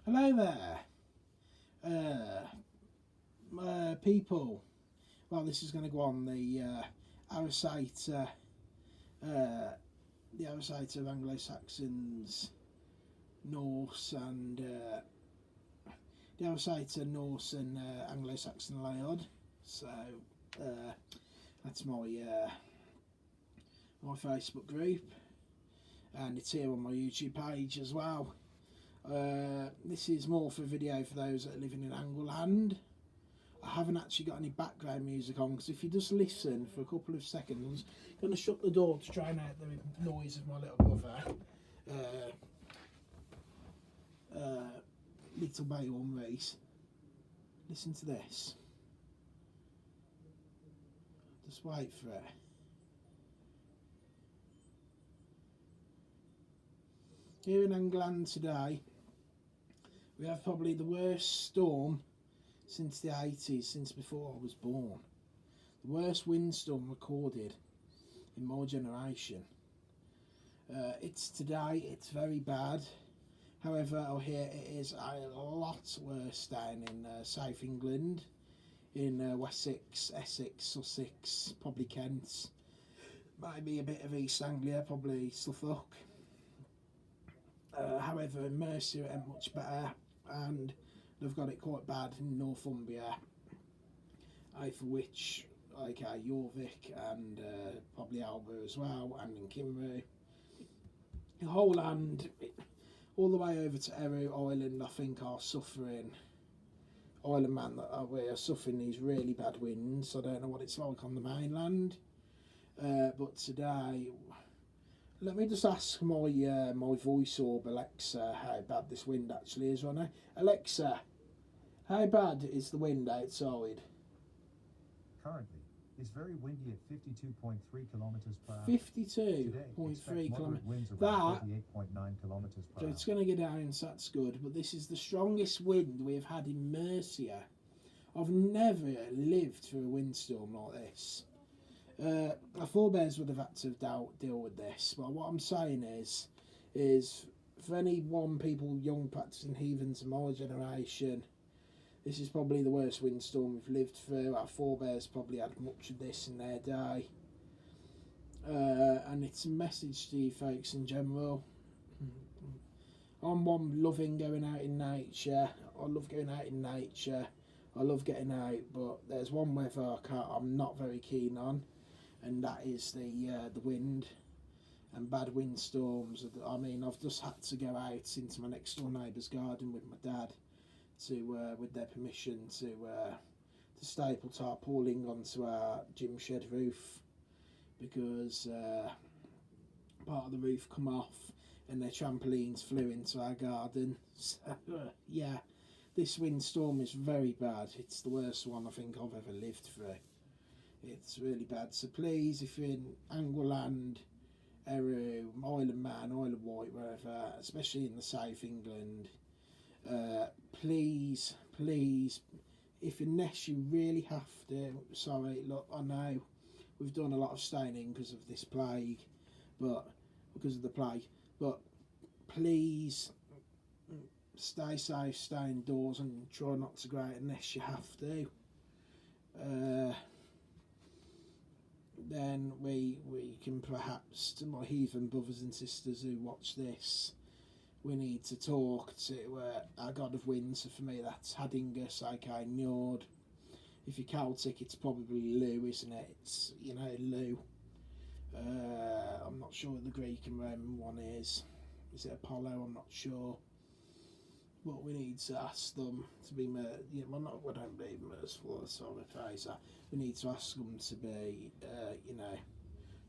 Hello there, people. Well, this is going to go on the Arrowsighter, the Arrowsighter of Anglo-Saxons, Norse, and the Arrowsighter Norse and Anglo-Saxon layout. So that's my my Facebook group, and it's here on my YouTube page as well. This is more for video for those that are living in Ængland. I haven't actually got any background music on, because if you just listen for a couple of seconds, I'm going to shut the door to drown out the noise of my little brother, little Bayonne Reese. Listen to this. Just wait for it. Here in Ængland today, we have probably the worst storm since the 80s, since before I was born. The worst windstorm recorded in my generation. It's today, it's very bad. However, I hear it is a lot worse down in South England, in Wessex, Essex, Sussex, probably Kent, maybe a bit of East Anglia, probably Suffolk. However, in Mercia it ain't much better, and they've got it quite bad in Northumbria, for which, okay, Jorvik and probably Alba as well, and in Kimru. The whole land, all the way over to Eru Island, I think are suffering. Island Man we are suffering these really bad winds. I don't know what it's like on the mainland, but today, let me just ask my my voice orb Alexa how bad this wind actually is right now. Alexa, how bad is the wind outside? Currently, it's very windy at 52.3 kilometers per hour. 52.3 kilometers. Winds That, around 38.9 kilometers per so hour. it's going to go down, so that's good. But this is the strongest wind we've had in Mercia. I've never lived through a windstorm like this. Our forebears would have had to deal with this, but what I'm saying is for any people, young practicing heathens in my generation, this is probably the worst windstorm we've lived through. Our forebears probably had much of this in their day, and it's a message to you folks in general. I'm one loving going out in nature. I love going out in nature. I love getting out, but there's one weather I'm not very keen on, and that is the wind and bad windstorms. I mean, I've just had to go out into my next door neighbour's garden with my dad to, with their permission, to staple tarpaulin onto our gym shed roof, because part of the roof come off and their trampolines flew into our garden. So yeah, this windstorm is very bad. It's the worst one I think I've ever lived through. It's really bad. So please, if you're in Ængland, Eru, Isle of Man, Isle of Wight, wherever, especially in the South England, please, unless you really have to, sorry, look, I know we've done a lot of staying because of this plague, but please stay safe, stay indoors, and try not to go out unless you have to. Then we can perhaps, to my heathen brothers and sisters who watch this, we need to talk to our god of wind. So for me, that's Hadingus, aka Njord. If you're Celtic, it's probably Lu, isn't it? It's, you know, Lu. I'm not sure what the Greek and Roman one is. Is it Apollo? I'm not sure. But we need to ask them to be, we don't be merciful, sorry, Fraser. We need to ask them to be, you know,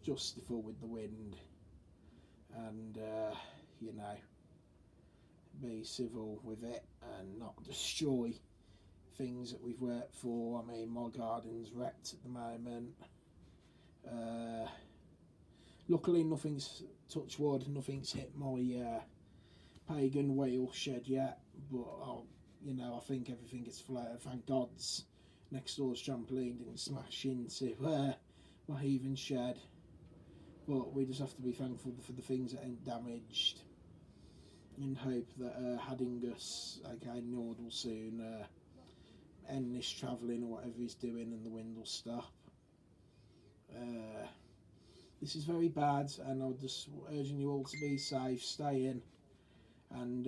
justifiable with the wind, and, you know, be civil with it and not destroy things that we've worked for. I mean, my garden's wrecked at the moment. Luckily, nothing's, touch wood, nothing's hit my pagan whale shed yet, but you know, I think everything is flat. Thank God's next door's trampoline didn't smash into my heathen shed, but we just have to be thankful for the things that ain't damaged. in hope that Hadingus, aka Njord, will soon end this travelling or whatever he's doing, and the wind will stop. This is very bad, and I'm just urging you all to be safe, stay in, and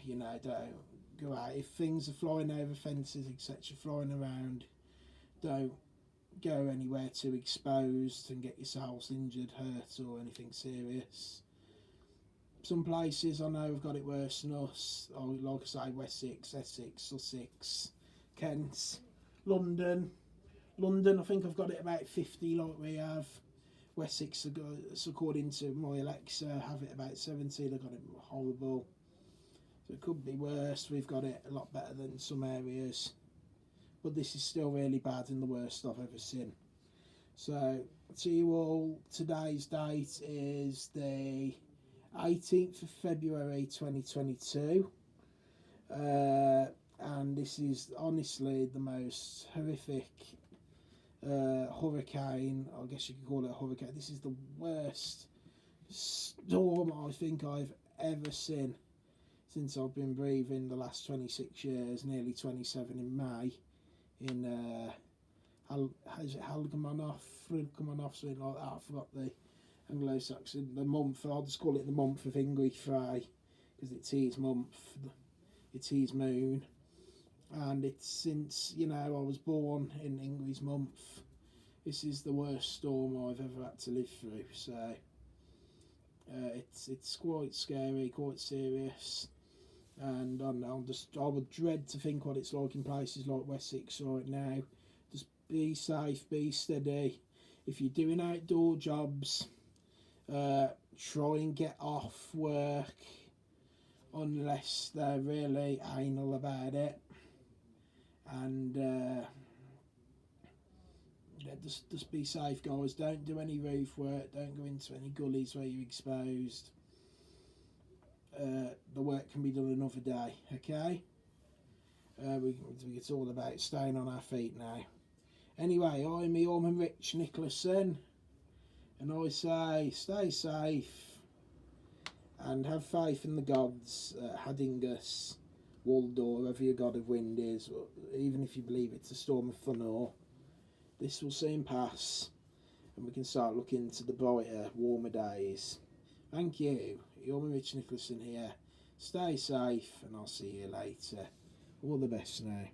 you know, don't go out. If things are flying over fences, etc., flying around, don't go anywhere too exposed and get yourselves injured, hurt, or anything serious. Some places I know have got it worse than us. Oh, like I say, Wessex, Essex, Sussex, Kent, London. London, I think I've got it about 50 like we have. Wessex, according to my Alexa, have it about 70. They've got it horrible. So it could be worse. We've got it a lot better than some areas. But this is still really bad and the worst I've ever seen. So, to you all, today's date is the 18th of February 2022. And this is honestly the most horrific hurricane, I guess you could call it a hurricane. This is the worst storm I think I've ever seen since I've been breathing the last 26 years, nearly 27 in May, in Helgomanoff, something like that. I forgot the Anglo-Saxon, the month. I'll just call it the month of Ingrid Frey, because it's his month, it's his moon. And it's since, you know, I was born in Ingrid's month. This is the worst storm I've ever had to live through. So it's quite scary, quite serious, and I would dread to think what it's like in places like Wessex right now. Just be safe, be steady. If you're doing outdoor jobs, try and get off work unless they're really anal about it. And yeah, just be safe, guys. Don't do any roof work. Don't go into any gullies where you're exposed. The work can be done another day, okay? It's all about staying on our feet now. Anyway, I'm Eorman Rich Nicholson, and I say stay safe and have faith in the gods, Hadingus, Waldor, whoever your god of wind is, or even if you believe it's a storm of Funor. This will soon pass, and we can start looking to the brighter, warmer days. Thank you. Eorman Rich Nicholson here. Stay safe, and I'll see you later. All the best now.